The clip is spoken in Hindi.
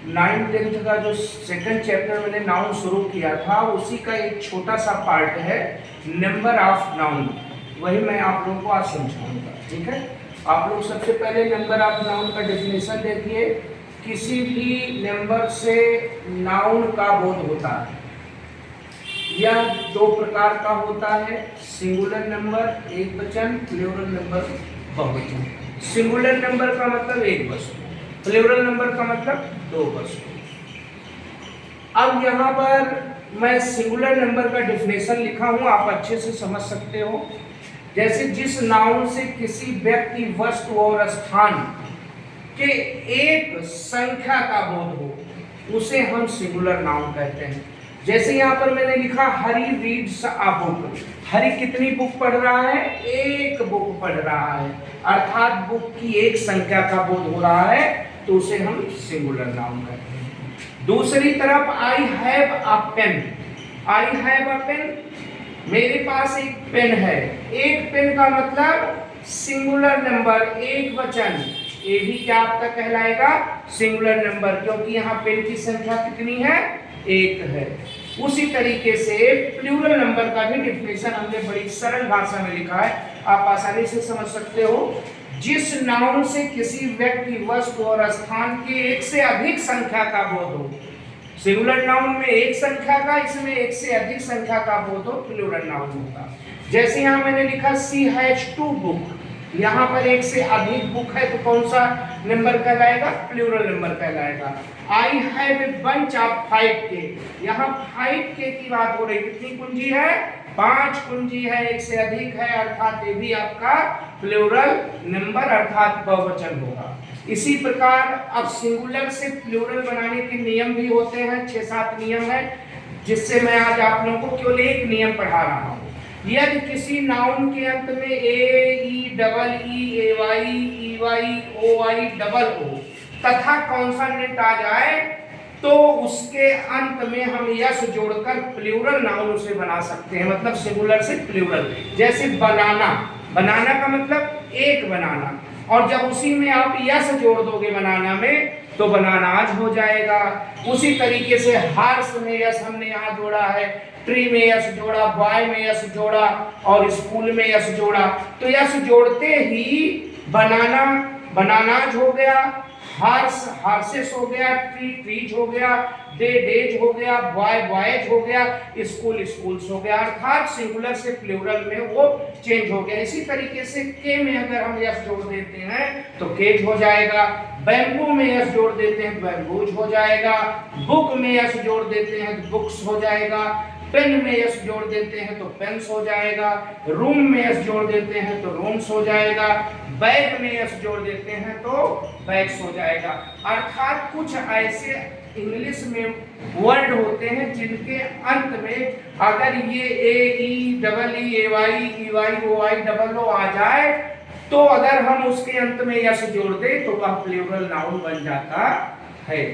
9th 10th का जो सेकंड चैप्टर मैंने नाउन शुरू किया था उसी का एक छोटा सा पार्ट है नंबर ऑफ नाउन, वही मैं आप लोगों को आज समझाऊंगा। ठीक है, आप लोग सबसे पहले नंबर ऑफ नाउन का डेफिनेशन देखिए। किसी भी नंबर से नाउन का बोध होता है। यह दो प्रकार का होता है, सिंगुलर नंबर एक वचन, प्लूरल नंबर बहुवचन। सिंगुलर नंबर का मतलब एक वस्तु, प्लूरल नंबर का मतलब दो वस्तु। अब यहाँ पर मैं सिंगुलर नंबर का डेफिनेशन लिखा हूँ, आप अच्छे से समझ सकते हो। जैसे जिस नाउन से किसी व्यक्ति, वस्तु और स्थान के एक संख्या का बोध हो उसे हम सिंगुलर नाउन कहते हैं। जैसे यहाँ पर मैंने लिखा हरी रीड्स अ बुक। हरी कितनी बुक पढ़ रहा है? एक बुक पढ़ रहा है, अर्थात बुक की एक संख्या का बोध हो रहा है, तो उसे हम सिंगुलर नाउन कहते हैं। दूसरी तरफ I have a pen. I have a pen, मेरे पास एक पेन है। एक पेन का मतलब सिंगुलर नंबर, एक वचन। ये भी क्या आपका कहलाएगा? सिंगुलर नंबर, क्योंकि यहाँ पेन की संख्या कितनी है? एक है। उसी तरीके से प्लूरल नंबर का भी डेफिनेशन हमने बड़ी सरल भाषा में लिखा है, आप आसानी से समझ सकते हो। जिस नाउन से किसी व्यक्ति, वस्तु और स्थान के एक से अधिक संख्या का बोध हो। सिंगुलर नाउन में एक संख्या का, इसमें एक से अधिक संख्या का बोध हो, प्लूरल नाउन होगा। जैसे यहाँ मैंने लिखा सी हैज टू बुक, यहाँ पर एक से अधिक बुक है, तो कौन सा नंबर कहलाएगा? प्लूरल नंबर कहलाएगा। I have a bunch of 5K, यहाँ 5K की बात हो रही। कितनी कुंजी है? 5 कुंजी है, एक से अधिक है, अर्थात ये भी आपका प्लूरल नंबर अर्थात बहुवचन होगा। इसी प्रकार अब सिंगुलर से प्लूरल बनाने के नियम भी होते हैं, 6-7 नियम है, जिससे मैं आज आप लोगों को केवल एक नियम पढ़ा रहा हूँ। यदि किसी नाउन के अंत में A, E, double E, A Y, E Y, O Y, double O तथा कॉन्सोनेंट आ जाए तो उसके अंत में हम यस जोड़कर प्लूरल नाउन उसे बना सकते हैं, मतलब सिंगुलर से प्लूरल। जैसे बनाना, बनाना का मतलब एक बनाना, और जब उसी में आप यस जोड़ दोगे बनाना में तो बनानाज हो जाएगा। उसी तरीके से हार्स में यस हमने यहाँ जोड़ा है, ट्री में यस जोड़ा, बॉय में यस जोड़ा और स्कूल में यस जोड़ा, तो यस जोड़ते ही बनाना बनानाज हो गया, हार्स हार्सेस हो गया, ट्री ट्रीज हो गया, डे डेज हो गया, बॉय बॉयज हो गया, स्कूल स्कूल्स हो गया, अर्थात सिंगुलर से प्लूरल में वो चेंज हो गया। इसी तरीके से के में अगर हम यस जोड़ देते हैं तो केज हो जाएगा, बैम्बू में यस जोड़ देते हैं तो बैम्बूज हो जाएगा, बुक में यस जोड़ देते हैं तो बुक्स हो जाएगा, पेन में यस जोड़ देते हैं तो पेन्स हो जाएगा, रूम में यस जोड़ देते हैं तो रूम्स हो जाएगा, बैग में यस जोड़ देते हैं तो बैग्स हो जाएगा। अर्थात कुछ ऐसे इंग्लिश में वर्ड होते हैं जिनके अंत में अगर ये A, E, double E, A Y, E Y, O Y, double O आ जाए तो अगर हम उसके अंत में यस जोड़ दें तो वह प्लूरल नाउन बन जाता है।